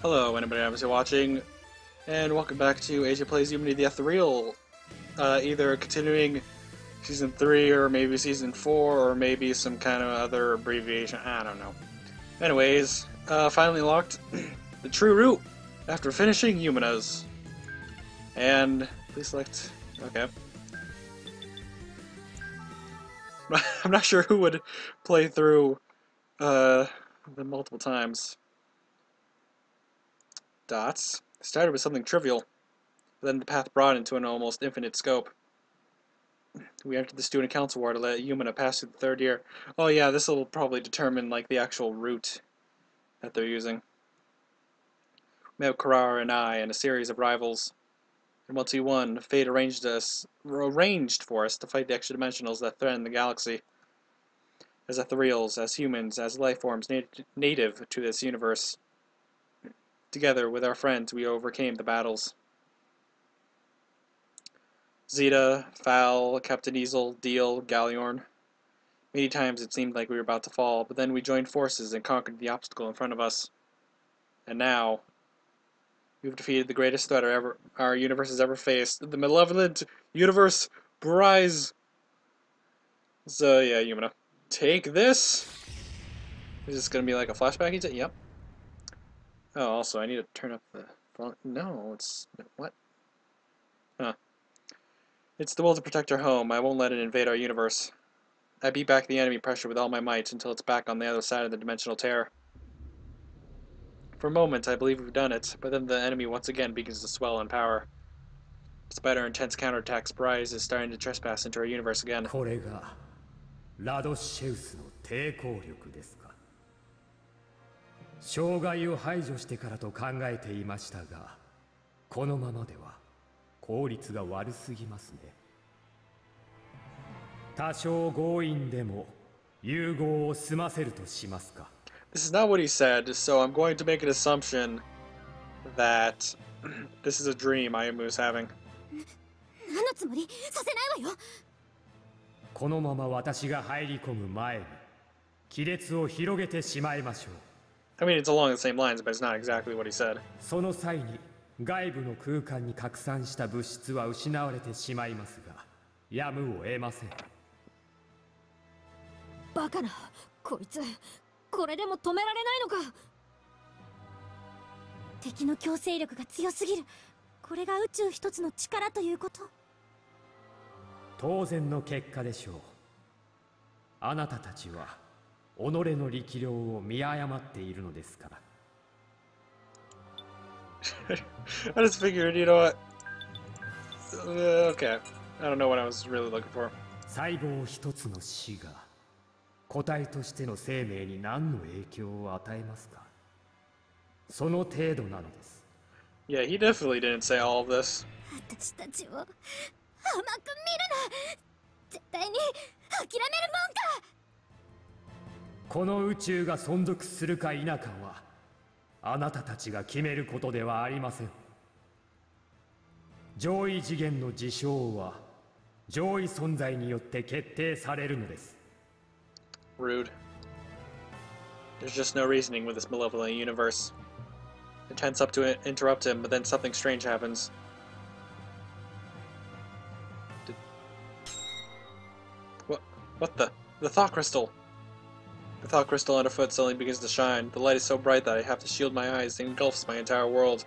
Hello, anybody obviously watching, and welcome back to AJ Plays Yumina the Ethereal. Either continuing Season 3, or maybe Season 4, or maybe some kind of other abbreviation, I don't know. Anyways, finally locked the true route after finishing Yumina's. And please select, okay. I'm not sure who would play through them multiple times. Dots. Started with something trivial, but then the path broadened to an almost infinite scope. We entered the student council ward to let Yumina pass through the third year. Oh yeah, this will probably determine like the actual route that they're using. We met Karara and I and a series of rivals. And once we won, fate arranged for us to fight the extra dimensionals that threaten the galaxy. As Ethereals, as humans, as life forms native to this universe. Together with our friends, we overcame the battles. Zeta, Fal, Captain Easel, Deal, Galliorn. Many times it seemed like we were about to fall, but then we joined forces and conquered the obstacle in front of us. And now, we've defeated the greatest threat our universe has ever faced, the malevolent universe Bryze. So yeah, Yumina. Take this! Is this gonna be like a flashback? Yep. Oh, also, I need to turn up the volume. No, it's... what? Huh. It's the will to protect our home. I won't let it invade our universe. I beat back the enemy pressure with all my might until it's back on the other side of the dimensional tear. For a moment, I believe we've done it, but then the enemy once again begins to swell in power. Despite our intense counterattacks, Bryze is starting to trespass into our universe again. これがラドシェウスの抵抗力ですか。障害を排除してからと考えていましたが、このままでは効率が悪すぎますね。多少強引でも融合を済ませるとしますか。This is not what he said, so I'm going to make an assumption that this is a dream Ayumu is having. 何のつもり？させないわよ。このまま私が入り込む前に亀裂を広げてしまいましょう。I mean, it's along the same lines, but it's not exactly what he said. その際に外部の空間に拡散した物質は失われてしまいますが、やむを得ません。バカな、こいつ、これでも止められないのか。敵の強制力が強すぎる。これが宇宙一つの力ということ。当然の結果でしょう。あなたたちは己の力量を見誤っているのですから。I just figured, you know what? Okay. I don't know what I was really looking for. 細胞一つの死が個体としての生命に何の影響を与えますか。その程度なのです。Yeah, he definitely didn't say all of this. 私たちを甘く見るな。絶対に諦めるもんか。この宇宙が存続するか否かはあなたたちが決めることではありません。上位次元の事象は上位存在によって決定されるのです。Rude. There's just no reasoning with this malevolent universe. I tense up to interrupt him, but then something strange happens. What the? The thought crystal! The thought crystal underfoot suddenly begins to shine. The light is so bright that I have to shield my eyes. It engulfs my entire world.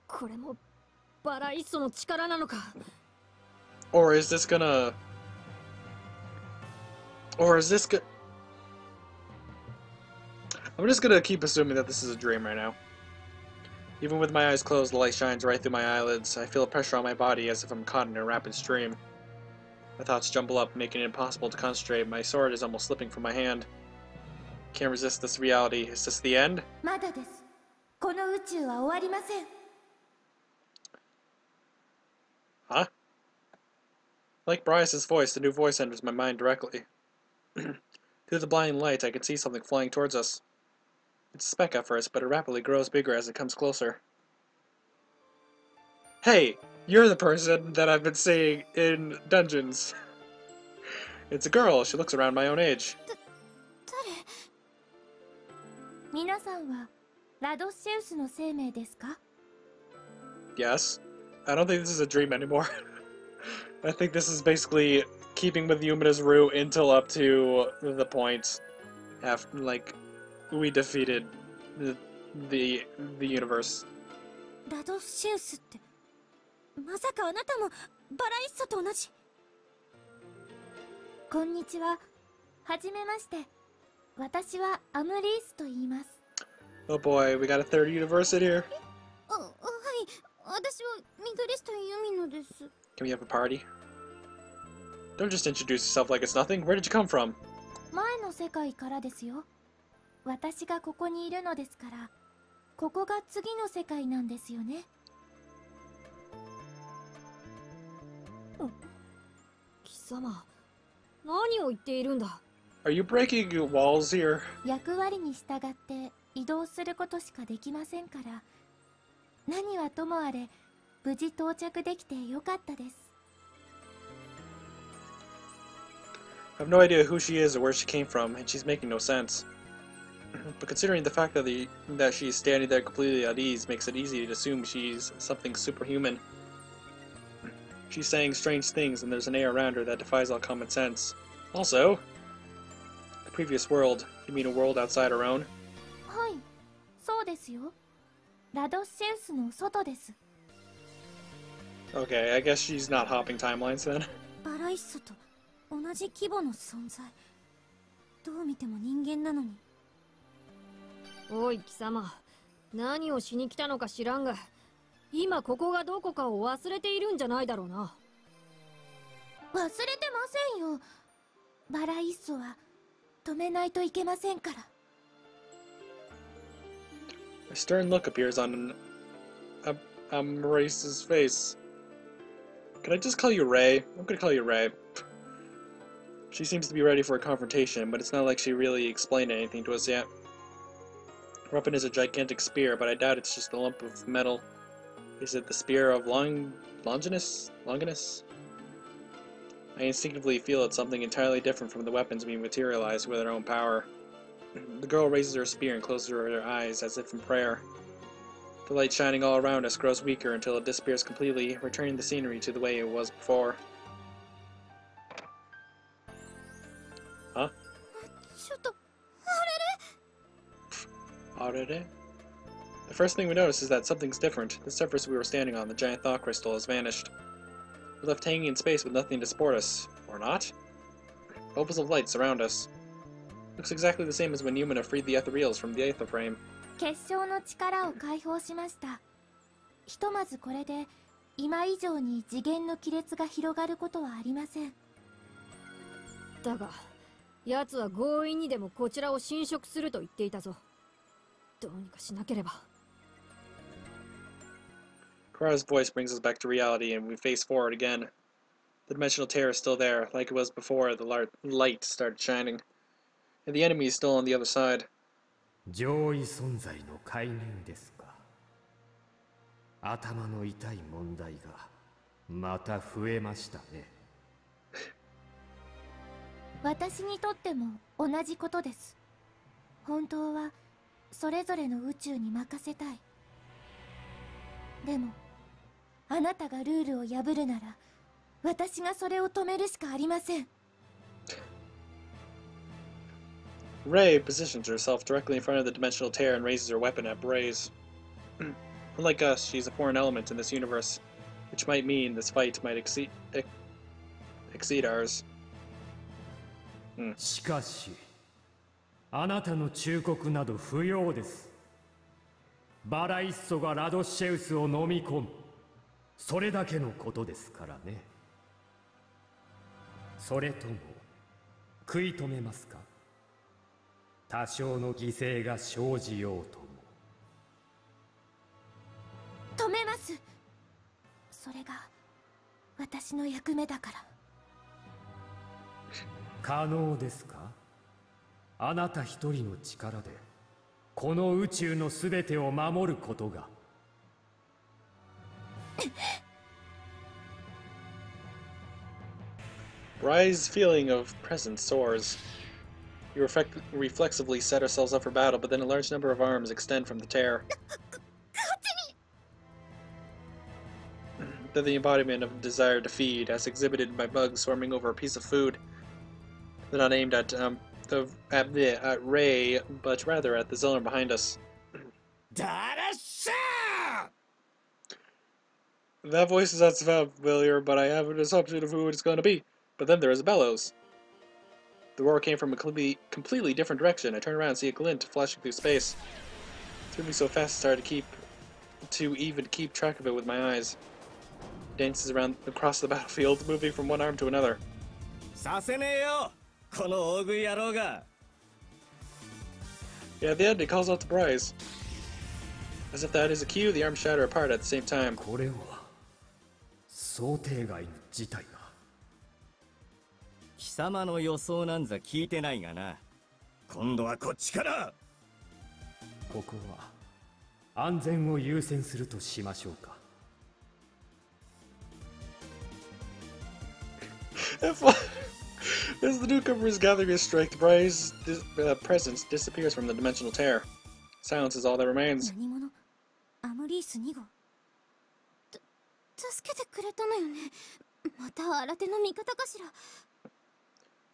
これもバライッソの力なのか。Or is this gonna... Or is this I'm just gonna keep assuming that this is a dream right now. Even with my eyes closed, the light shines right through my eyelids. I feel a pressure on my body as if I'm caught in a rapid stream. My thoughts jumble up, making it impossible to concentrate. My sword is almost slipping from my hand. Can't resist this reality. Is this the end? まだです。この宇宙は終わりません。Huh? Like Bryce's voice, the new voice enters my mind directly. Through the blinding light, I can see something flying towards us. It's a speck at first, but it rapidly grows bigger as it comes closer. Hey! You're the person that I've been seeing in dungeons. It's a girl. She looks around my own age. 誰？皆さんはラドシェウスの生命ですか? Yes. I don't think this is a dream anymore. I think this is basically keeping with Yumina's route until up to the point after, like, we defeated the universe. ラドシェウスって、まさかあなたもバライッソと同じ。こんにちは。はじめまして。私はアムリースと言います。Oh boy, we got a third universe in here. はい。私はミドリストユミノです。Can we have a party? Don't just introduce yourself like it's nothing. Where did you come from? 前の世界からですよ。私がここにいるのですから、ここが次の世界なんですよね。貴様、何を言っているんだ。Are you breaking walls here? 役割に従って移動することしかできませんから、何はともあれ無事到着できてよかったです。I have no idea who she is or where she came from, and she's making no sense. But considering the fact that she's standing there completely at ease makes it easy to assume she's something superhuman. She's saying strange things, and there's an air around her that defies all common sense. Also, the previous world, you mean a world outside our own? はい、そうですよ。ラドシェウスの外です。Okay, I guess she's not hopping timelines then. バライッソと同じ規模の存在。どう見ても人間なのに。おい貴様、何をしに来たのか知らんが、今ここがどこかを忘れているんじゃないだろうな。忘れてませんよ。バライッソは止めないといけませんから。A stern look appears on Omurice's face. Can I just call you Ray? I'm gonna call you Ray. She seems to be ready for a confrontation, but it's not like she really explained anything to us yet. Her weapon is a gigantic spear, but I doubt it's just a lump of metal. Is it the spear of Longinus? I instinctively feel it's something entirely different from the weapons we materialize with our own power. The girl raises her spear and closes her eyes as if in prayer. The light shining all around us grows weaker until it disappears completely, returning the scenery to the way it was before. Huh? ちょっと、Arere? The first thing we notice is that something's different. The surface we were standing on, the giant thought crystal, has vanished. We're left hanging in space with nothing to support us. Or not? Bubbles of light surround us. Looks exactly the same as when Yumina freed the Ethereals from the Aether frame. 結晶の力を解放しました。ひとまずこれで今以上に次元の亀裂が広がることはありません。だが、奴は強引にでもこちらを侵食すると言っていたぞ。どうにかしなければ。Karales' voice brings us back to reality, and we face forward again. The dimensional tear is still there, like it was before the light started shining. And the enemy is still on the other side. 上位存在の介入ですか。頭の痛い問題がまた増えましたね。私にとっても同じことです。本当はそれぞれの宇宙に任せたい。でもあなたがルールを破るなら私がそれを止めるしかありません。Ray positions herself directly in front of the dimensional tear and raises her weapon at Bray's. Unlike us, she's a foreign element in this universe, which might mean this fight might exceed ours. しかし、あなたの忠告など不要です。バライッソがラドシェウスを飲み込む、それだけのことですからね。それとも食い止めますか。多少の犠牲が生じようとも。止めます。それが私の役目だから。可能ですか。あなた一人の力でこの宇宙のすべてを守ることが。Rai's feeling of presence soars. We reflexively set ourselves up for battle, but then a large number of arms extend from the tear. They're the embodiment of desire to feed, as exhibited by bugs swarming over a piece of food. They're not aimed at Ray, but rather at the zone behind us. That voice is not familiar, but I have an assumption of who it's going to be. But then there is a bellows. The roar came from a completely different direction. I turn around and see a glint flashing through space. It's moving so fast it's hard to even keep track of it with my eyes. It dances around across the battlefield, moving from one arm to another. Yeah, at the end, it calls out the prize. As if that is a cue, the arms shatter apart at the same time. As the newcomer is gathering his strength, the prize presence disappears from the dimensional tear. Silence is all that remains.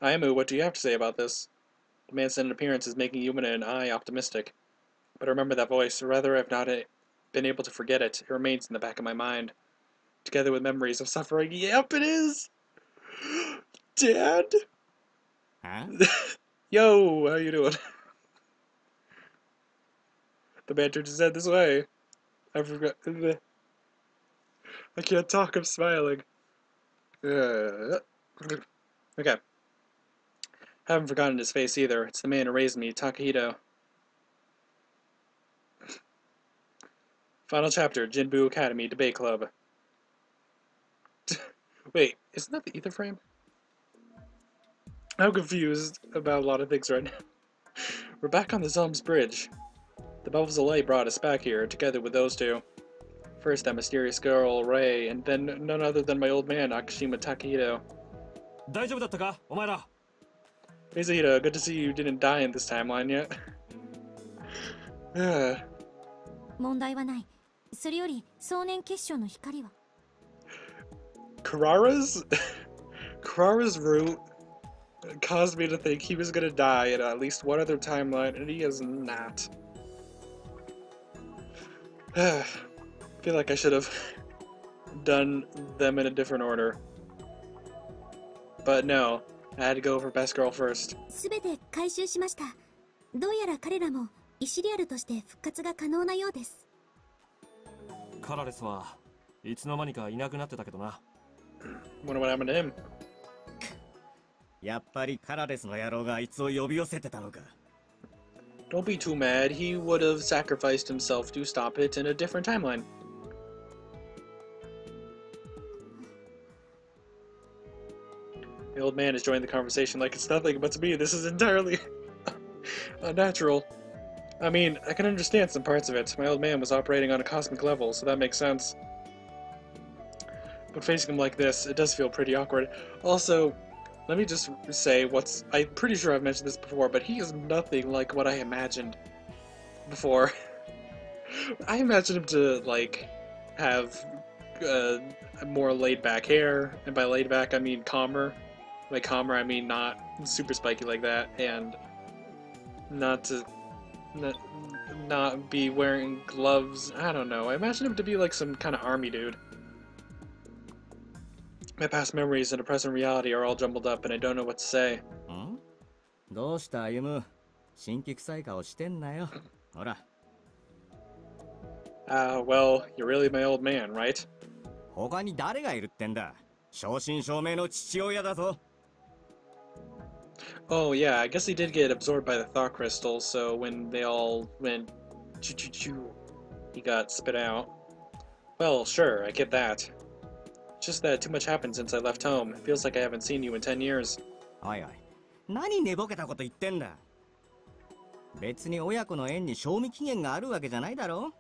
Ayumu, what do you have to say about this? The man's sudden appearance is making Yumina and I optimistic. But I remember that voice, or rather I've not been able to forget it. It remains in the back of my mind. Together with memories of suffering. Yep, it is! Dad? Huh? Yo, how you doing? The man turned his head this way. I forgot. I can't talk, I'm smiling. Okay. Haven't forgotten his face either. It's the man who raised me, Heato. Final chapter, Jinbu Academy Debate Club. Wait, isn't that the ether frame? I'm confused about a lot of things right now. We're back on the Zom's bridge. The bubbles of light brought us back here, together with those two. First that mysterious girl, Ray, and then none other than my old man, Akashima Takahito. Hey Zeta, good to see you didn't die in this timeline yet. Karara's route caused me to think he was gonna die in at least one other timeline, and he is not. I feel like I should have done them in a different order. But no, I had to go for best girl first. Karales はいつの間にかいなくなってたけどな。Wonder what happened to him. やっぱりカラレスの野郎があいつを呼び寄せてたのか。Don't be too mad. He would have sacrificed himself to stop it in a different timeline. The old man is joining the conversation like it's nothing, but to me this is entirely unnatural. I mean, I can understand some parts of it. My old man was operating on a cosmic level, so that makes sense. But facing him like this, it does feel pretty awkward. Also, let me just say I'm pretty sure I've mentioned this before, but he is nothing like what I imagined before. I imagined him to, like, have more laid-back hair, and by laid-back I mean calmer. By calmer I mean not super spiky like that, and not be wearing gloves. I don't know. I imagined him to be like some kind of army dude. My past memories and the present reality are all jumbled up, and I don't know what to say. Huh? どうしたAyumu? 新規臭い顔してんなよ。ほら。Well, you're really my old man, right? 他に誰がいるってんだ。正真正銘の父親だぞ。Oh yeah, I guess he did get absorbed by the thought crystal, so when they all went choo-choo-choo, he got spit out. Well, sure, I get that. It's just that too much happened since I left home. It feels like I haven't seen you in 10 years. おいおい、何寝ぼけたこと言ってんだ。別に親子の縁に賞味期限があるわけじゃないだろ。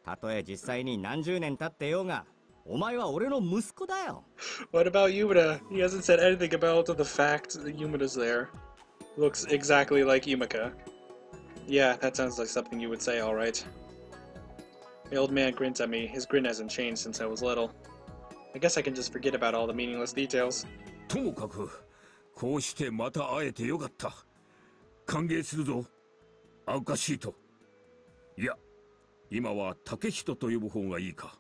たとえ実際に何十年経ってようが、お前は俺の息子だよ。What about Yumina? He hasn't said anything about the fact that Yumina's there. Looks exactly like Yumika. Yeah, that sounds like something you would say, alright. The old man grins at me. His grin hasn't changed since I was little. I guess I can just forget about all the meaningless details. ともかくこうしてまた会えてよかった。歓迎するぞ、アウカシート。いや、今は竹人と呼ぶ方がいいか。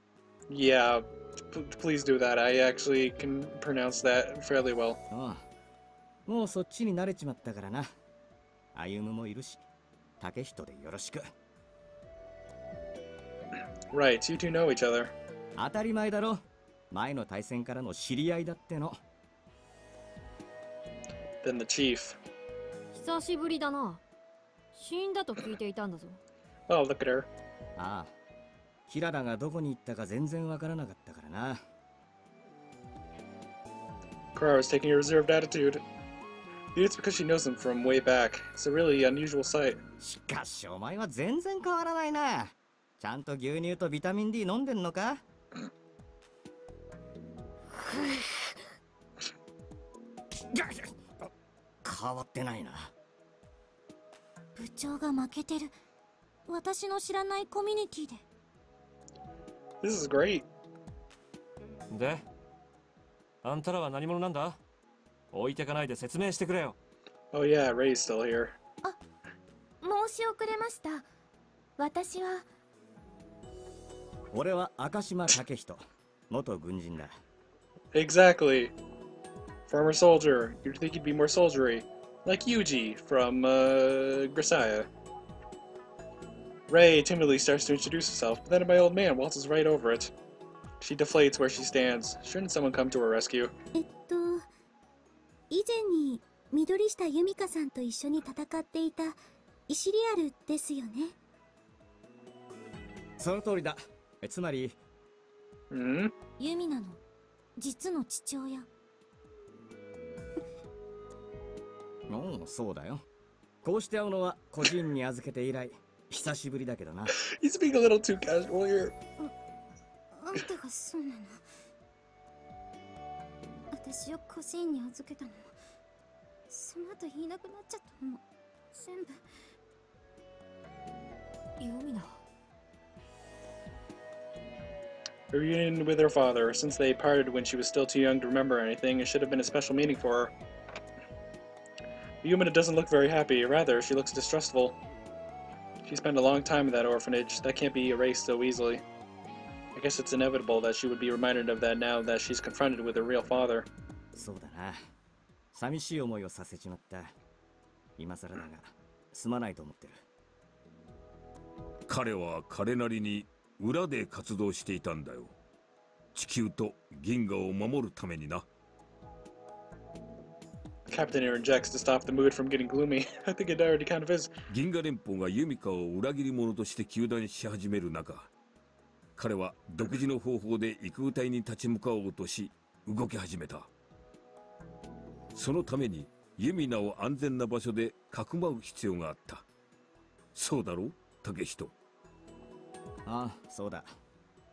Yeah, please do that. I actually can pronounce that fairly well. ああ、もうそっちに慣れちまったからな。歩むもいるし、竹人でよろしく。Right, you two know each other. 当たり前だろ。前の対戦からの知り合いだっての。Then the chief. 久しぶりだな。死んだと聞いていたんだぞ。Oh, look at her. ああ、キララがどこに行ったか全然わからなかったからな。Karales taking a reserved attitude. Maybe it's because she knows him from way back. It's a really unusual sight. しかしお前は全然変わらないな。ちゃんと牛乳とビタミン D 飲んでんのか？変わってないな。部長が負けてる。私の知らないコミュニティで。This is great. で、あんたらは何者なんだ？置いてかないで説明してくれよ。Oh yeah, Ray's still here. 申し遅れました。私は。俺は赤島武人、元軍人だ。Exactly. Former soldier. You'd think he'd be more soldiery. Like Yuji from, Grisaya. Ray timidly starts to introduce herself, but then my old man waltzes right over it. She deflates where she stands. Shouldn't someone come to her rescue? 以前に緑下由美香さんと一緒に戦っていたイシリアルですよね。その通りだ。つまり、Hmm? ユミナの実の父親。おう、そうだよ。こうして会うのは個人に預けて以来、久しぶりだけどな。He's being a little too casual here. あんたがそうなの？私を個人に預けたのも、その後いなくなっちゃったのも、全部。ユミナ。A reunion with her father. Since they parted when she was still too young to remember anything, it should have been a special meaning for her. Yumina doesn't look very happy. Rather, she looks distrustful. She spent a long time in that orphanage. That can't be erased so easily. I guess it's inevitable that she would be reminded of that now that she's confronted with her real father. そうだな。寂しい思いをさせちまった。今更だが、すまないと思ってる。彼は彼なりに裏で活動していたんだよ。地球と銀河を守るためにな。Captain interjects to stop the mood from getting gloomy. I think it already kind of is. 銀河連邦がユミカを裏切り者として糾弾し始める中、彼は独自の方法で幾部隊に立ち向かおうとし、動き始めた。そのためにユミナを安全な場所でかくまう必要があった。そうだろう、竹人。ああ、そうだ。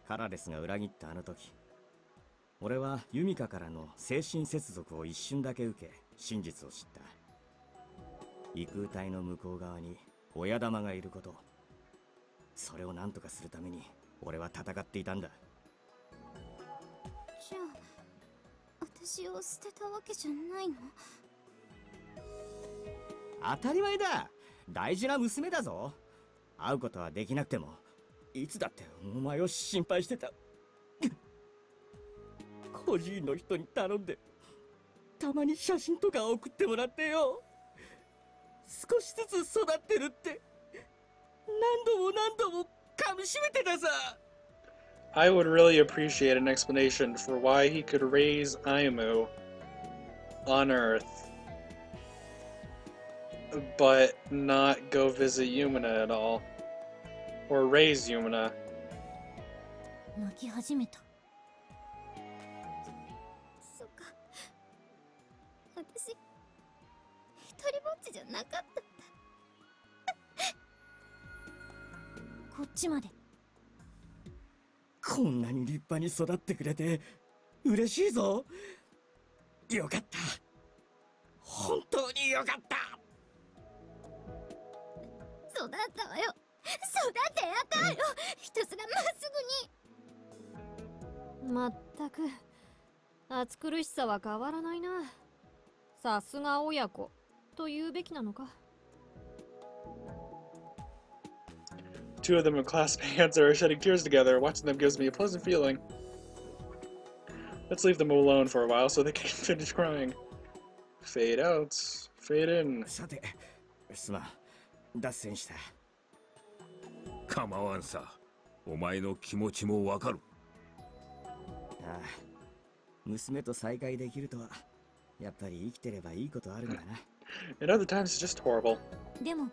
カラレスが裏切ったあの時、俺はユミカからの精神接続を一瞬だけ受け、真実を知った。異空体の向こう側に親玉がいること。それを何とかするために俺は戦っていたんだ。じゃあ、私を捨てたわけじゃないの？当たり前だ。大事な娘だぞ。会うことはできなくても、いつだってお前を心配してた。個人の人に頼んで、たまに写真とか送ってもらってよ。少しずつ育ってるって、何度も噛みしめてたさ。I would really appreciate an explanation for why he could raise Ayumu on Earth, but not go visit Yumina at all. Or raise Yumina. 泣き始めた。そっか。私、一人ぼっちじゃなかったんだ。こっちまで。こんなに立派に育ってくれて嬉しいぞ。よかった。本当によかった。育ったわよ。育てやかんよ。ひたすらまっすぐに。まったく暑苦しさは変わらないな。さすが親子と言うべきなのか。Two of them have clasped hands and are shedding tears together. Watching them gives me a pleasant feeling. Let's leave them alone for a while so they can finish crying. Fade out. Fade in. さて、すまん。脱線した。構わんさ。お前の気持ちもわかる。ああ、娘と再会できるとは、やっぱり生きてればいいことあるんだな。And other times it's just horrible. でも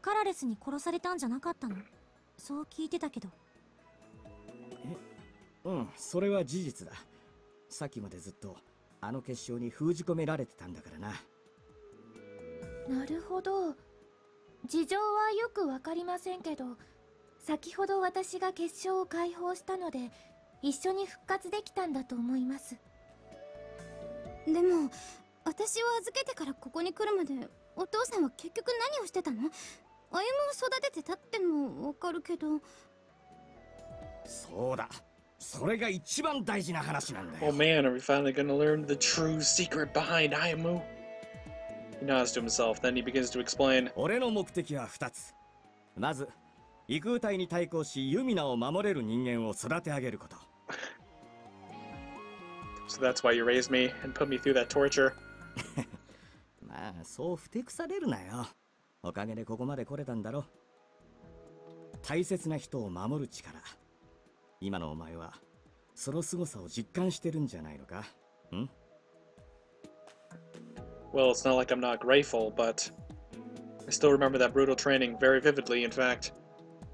カラレスに殺されたんじゃなかったの？そう聞いてたけど。うん、それは事実だ。さっきまでずっとあの結晶に封じ込められてたんだからな。なるほど。事情はよくわかりませんけど、先ほど私が結晶を解放したので一緒に復活できたんだと思います。でも私を預けてからここに来るまでお父さんは結局何をしてたの？歩を育ててたってのもわかるけど。そうだ、それが一番大事な話なんだよ。Oh man, are we finally gonna learn the true secret behind Ayumu? He nods to himself, then he begins to explain. 俺の目的は2つ。まず、異空体に対抗しユミナを守れる人間を育て上げること。So that's why you raised me and put me through that torture. まあ、そうふてくされるなよ。おかげでここまで来れたんだろ。大切な人を守る力。今のお前は、その凄さを実感してるんじゃないのか？ん？ Well, it's not like I'm not grateful, but I still remember that brutal training very vividly, in fact.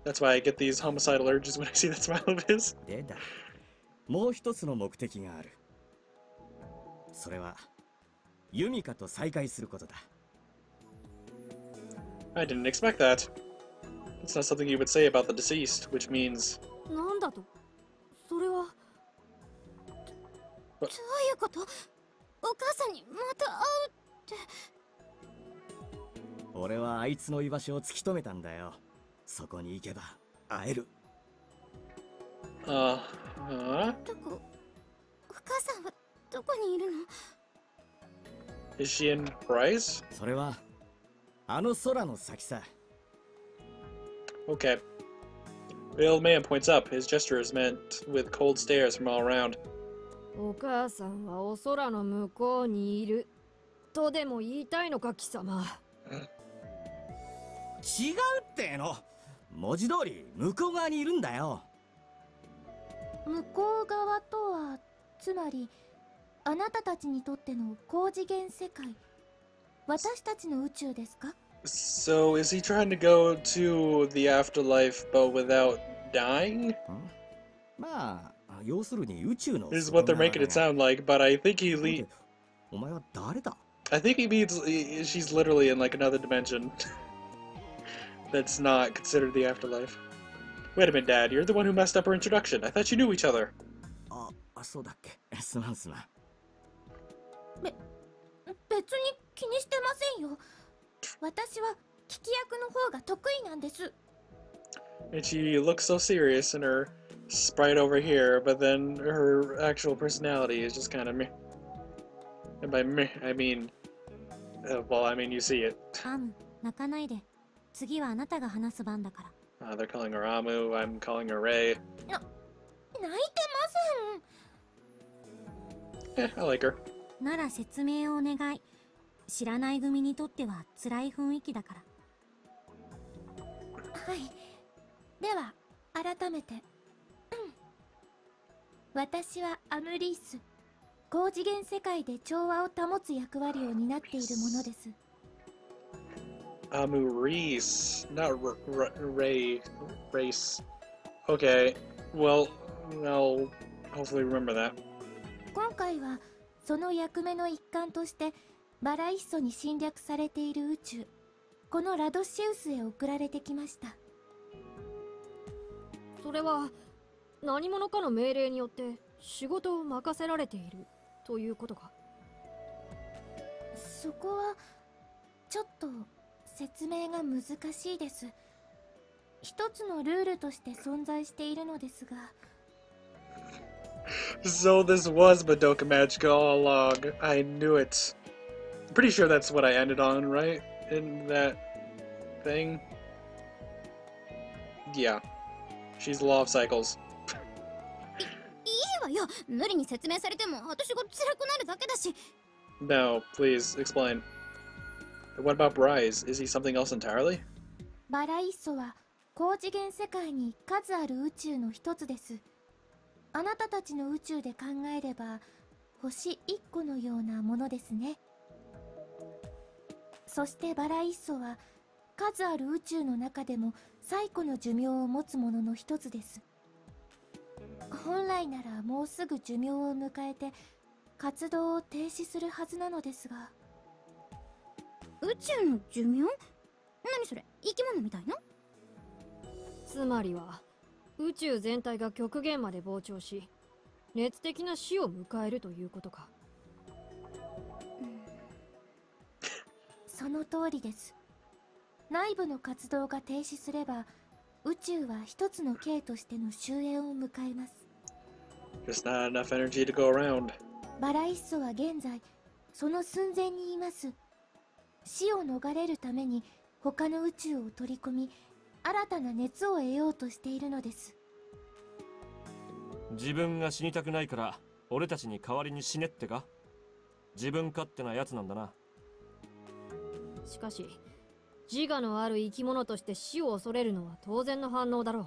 That's why I get these homicidal urges when I see that smile of his. でだ。もう一つの目的がある。それは、ユミカと再会することだ。I didn't expect that. It's not something you would say about the deceased, which means... なんだと？それは。どういうこと？お母さんにまた会うって。俺はあいつの居場所を突き止めたんだよ。そこに行けば会える。どこ？お母さんはどこにいるの？ Is she in Bryce? それはあの空の先さ。Okay. The old man points up. His gesture is met with cold stares from all around. お母さんはお空の向こうにいるとでも言いたいのか、貴様。違うっての。文字通り向こう側にいるんだよ。向こう側とはつまりあなたたちにとっての高次元世界、私たちの宇宙ですか？ So, is he trying to go to the afterlife but without dying? まあ、要するに宇宙の。 Is what they're making it sound like, but I think he お前は誰だ？ I think he means she's literally in like another dimension that's not considered the afterlife. Wait a minute, Dad. You're the one who messed up her introduction. I thought you knew each other. あ、そうだっけ。すまんすまん。別に気にしてませんよ。私は聞き役の方が得意なんです。 And she looks so serious in her sprite over here, but then her actual personality is just kind of meh. And by meh, I mean, well, I mean you see it. アム、泣かないで。次はあなたが話す番だから。They're calling her Amu. I'm calling her Ray. 泣いてません。 I like her. なら説明をお願い。知らない組にとっては辛い雰囲気だから。はい。では改めて、私はアムリース。高次元世界で調和を保つ役割を担っているものです。Omurice, not Ray. Race. Okay. Well, I'll hopefully remember that. 今回はその役目の一環としてバライッソに侵略されている宇宙、このラドシウスへ送られてきました。それは何者かの命令によって仕事を任せられているということか？そこはちょっと説明が難しいです。一つのルールとして存在しているのですが。So this was Madoka Magica all along. I knew it. I'm pretty sure that's what I ended on, right? In that thing? Yeah. She's the law of cycles. いいわよ。無理に説明されても私が辛くなるだけだし。No, please, explain. What about Bryce? Is he something else entirely? バライッソは高次元世界に数ある宇宙の一つです。あなたたちの宇宙で考えれば星1個のようなものですね。そしてバライッソは数ある宇宙の中でも最古の寿命を持つものの一つです。本来ならもうすぐ寿命を迎えて活動を停止するはずなのですが。宇宙の寿命？何それ、生き物みたいな？つまりは宇宙全体が極限まで膨張し熱的な死を迎えるということか。その通りです。内部の活動が停止すれば宇宙は一つの系としての終焉を迎えます。Just not enough energy to go around. バライッソは現在その寸前にいます。死を逃れるために他の宇宙を取り込み新たな熱を得ようとしているのです。自分が死にたくないから俺たちに代わりに死ねってか。自分勝手なやつなんだな。しかし自我のある生き物として死を恐れるのは当然の反応だろう。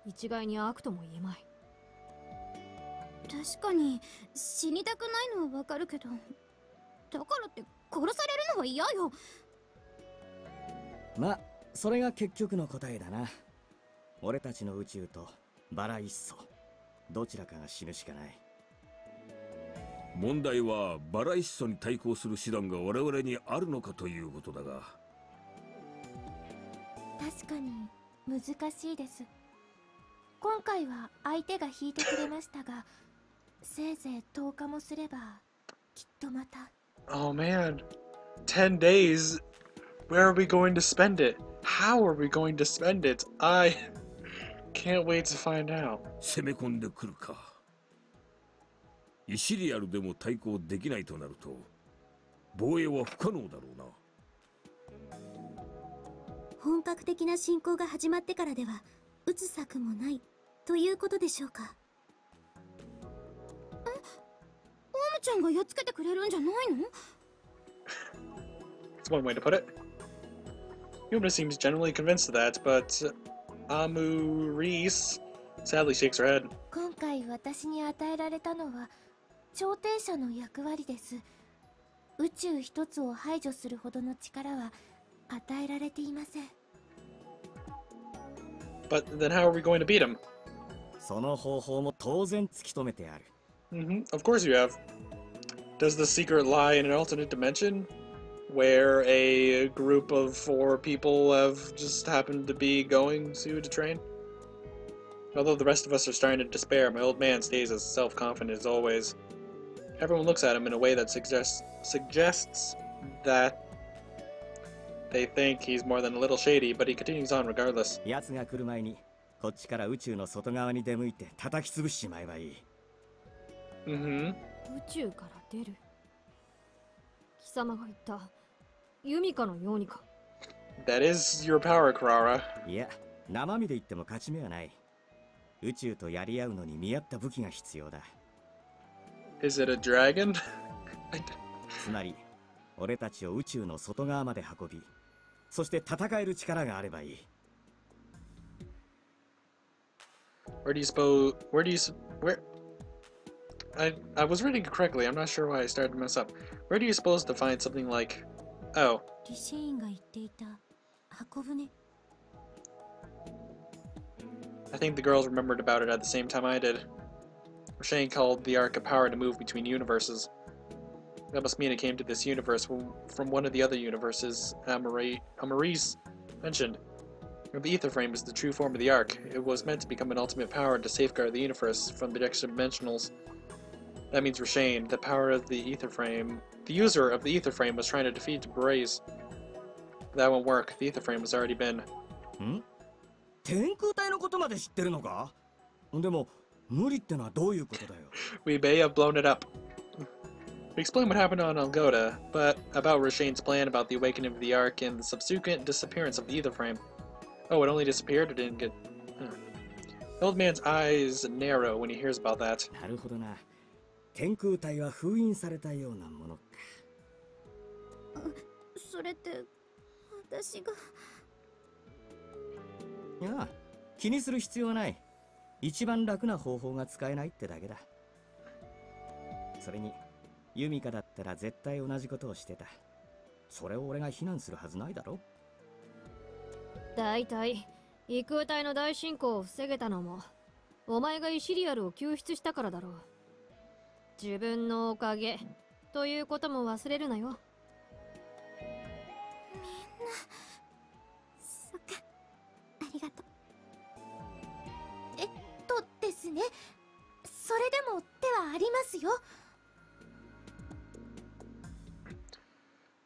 一概に悪とも言えまい。確かに死にたくないのはわかるけど、だからって殺されるのは嫌よ。まあそれが結局の答えだな。俺たちの宇宙とバライッソ、どちらかが死ぬしかない。問題はバライッソに対抗する手段が我々にあるのかということだが。確かに難しいです。今回は相手が引いてくれましたが、せいぜい10日もすればきっとまた。Oh man, 10 days. Where are we going to spend it? How are we going to spend it? I can't wait to find out. 攻め込んでくるか。イシリアルでも対抗できないとなると防衛は不可能だろうな。本格的な侵攻が始まってからでは打つ策もないということでしょうか。オムちゃんがやっつけてくれるんじゃないの？ That's one way to put it. Yumina seems generally convinced of that, but Omurice sadly shakes her head. 今回私に与えられたのは調停者の役割です。宇宙一つを排除するほどの力は与えられていません。But then how are we going to beat him? その方法も当然突き止めてある。Of course you have. Does the secret lie in an alternate dimension? Where a group of 4 people have just happened to be going to train? Although the rest of us are starting to despair, my old man stays as self-confident as always. Everyone looks at him in a way that suggests that they think he's more than a little shady, but he continues on regardless. 奴が来る前にこっちから宇宙の外側に出向いて叩き潰しちまえばいい。宇宙から出る。貴様が言ったユミカのようにか。That is your power, Karara. いや、生身で言っても勝ち目はない。宇宙とやり合うのに見合った武器が必要だ。Is it a dragon? つまり、俺たちを宇宙の外側まで運び、そして戦える力があればいい。Where I was reading it correctly. I'm not sure why I started to mess up. Where do you suppose to find something like... Oh. リシェインが言っていた箱舟。I think the girls remembered about it at the same time I did. Shane called the Ark a power to move between universes. That must mean it came to this universe from one of the other universes Omurice mentioned. The Ether Frame is the true form of the Ark. It was meant to become an ultimate power to safeguard the universe from the extra dimensionals. That means Rashane, the power of the Ether Frame. The user of the Ether Frame was trying to defeat Braze. That won't work. The Ether Frame has already been. 天空体のことまで知ってるのか？でも無理ってのはどういうことだよ。We may have blown it up. We explained what happened on Algoda, but about Rashane's plan about the awakening of the Ark and the subsequent disappearance of the Ether Frame. Oh, it only disappeared or didn't get... The old man's eyes narrow when he hears about that. なるほどな。天空体は封印されたようなものか。それって私が。いや、気にする必要はない。一番楽な方法が使えないってだけだ。それにユミカだったら絶対同じことをしてた。それを俺が非難するはずないだろ。だいたい異空体の大進行を防げたのもお前がイシリアルを救出したからだろう。自分のおかげということも忘れるなよ。そっか、ありがとう。ですね。それでも手はありますよ。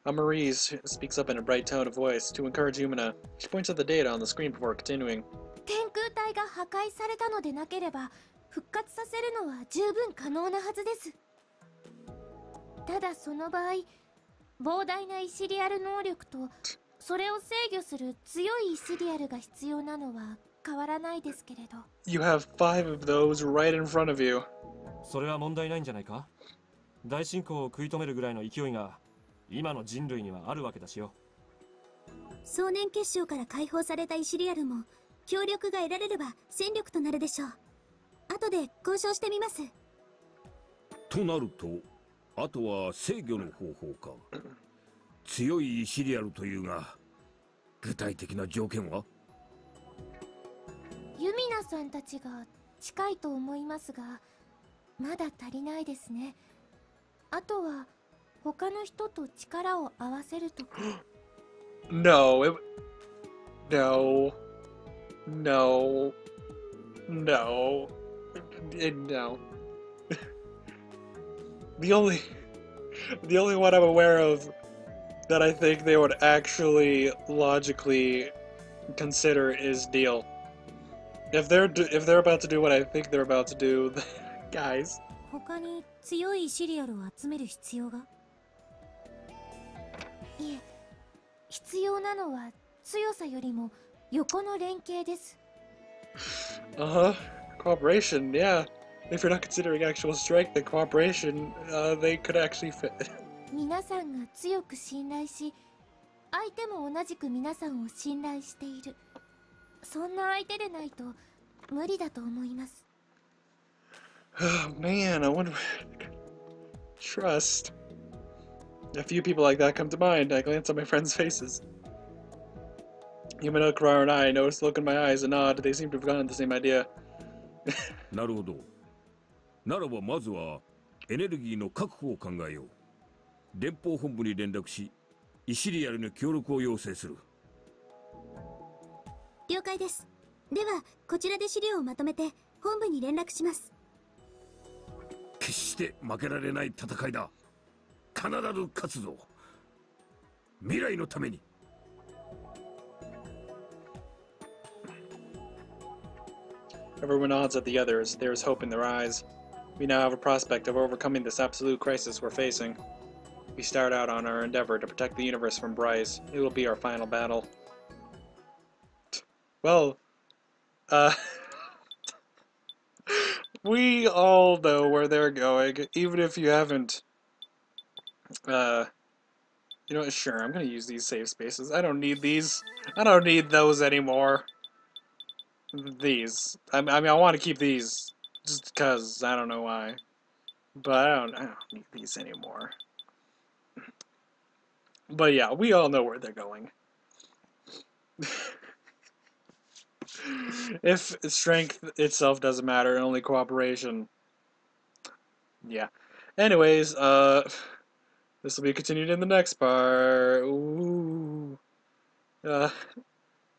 Omurice speaks up in a bright tone of voice to encourage Yumina. She points at the data on the screen before continuing. 天空体が破壊されたのでなければ復活させるのは十分可能なはずです。ただその場合、膨大なイシリアル能力とそれを制御する強いイシリアルが必要なのは変わらないですけれど。You have 5 of those right in front of you. それは問題ないんじゃないか？大進行を食い止めるぐらいの勢いが今の人類にはあるわけだしよ。壮年結晶から解放されたイシリアルも協力が得られれば戦力となるでしょう。後で交渉してみます。となると、あとは制御の方法か。強いイシリアルというが、具体的な条件は？ユミナさんたちが近いと思いますが、まだ足りないですね。あとは他の人と力を合わせるとか。No, no, no, no, no. The only one I'm aware of that I think they would actually logically consider is Deal. If they're about to do what I think they're about to do, guys. 他に強いシリアルを集める必要が？いえ、必要なのは強さよりも横の連携です。Cooperation, yeah. If you're not considering actual strength and cooperation, they could actually fit. 皆さんが強く信頼し、相手も同じく皆さんを信頼している。そんな相手でないと無理だと思います。Oh man, I wonder. Trust. A few people like that come to mind. I glance at my friends' faces. Yumina, Karara, and I notice the look in my eyes and nod. They seem to have gotten the same idea. なるほど。ならばまずはエネルギーの確保を考えよう。連邦本部に連絡し、イシリアルの協力を要請する。了解です。ではこちらで資料をまとめて本部に連絡します。決して負けられない戦いだ。必ず勝つぞ。未来のために。Everyone nods at the others. There is hope in their eyes. We now have a prospect of overcoming this absolute crisis we're facing. We start out on our endeavor to protect the universe from Bryce. It will be our final battle. Well, we all know where they're going, even if you haven't. You know what? Sure, I'm gonna use these save spaces. I don't need these. I don't need those anymore. These. I mean, I want to keep these just because I don't know why, but I don't need these anymore. But yeah, we all know where they're going. If strength itself doesn't matter, only cooperation. Yeah. Anyways, this will be continued in the next part. Ooh.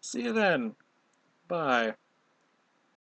See you then. Bye.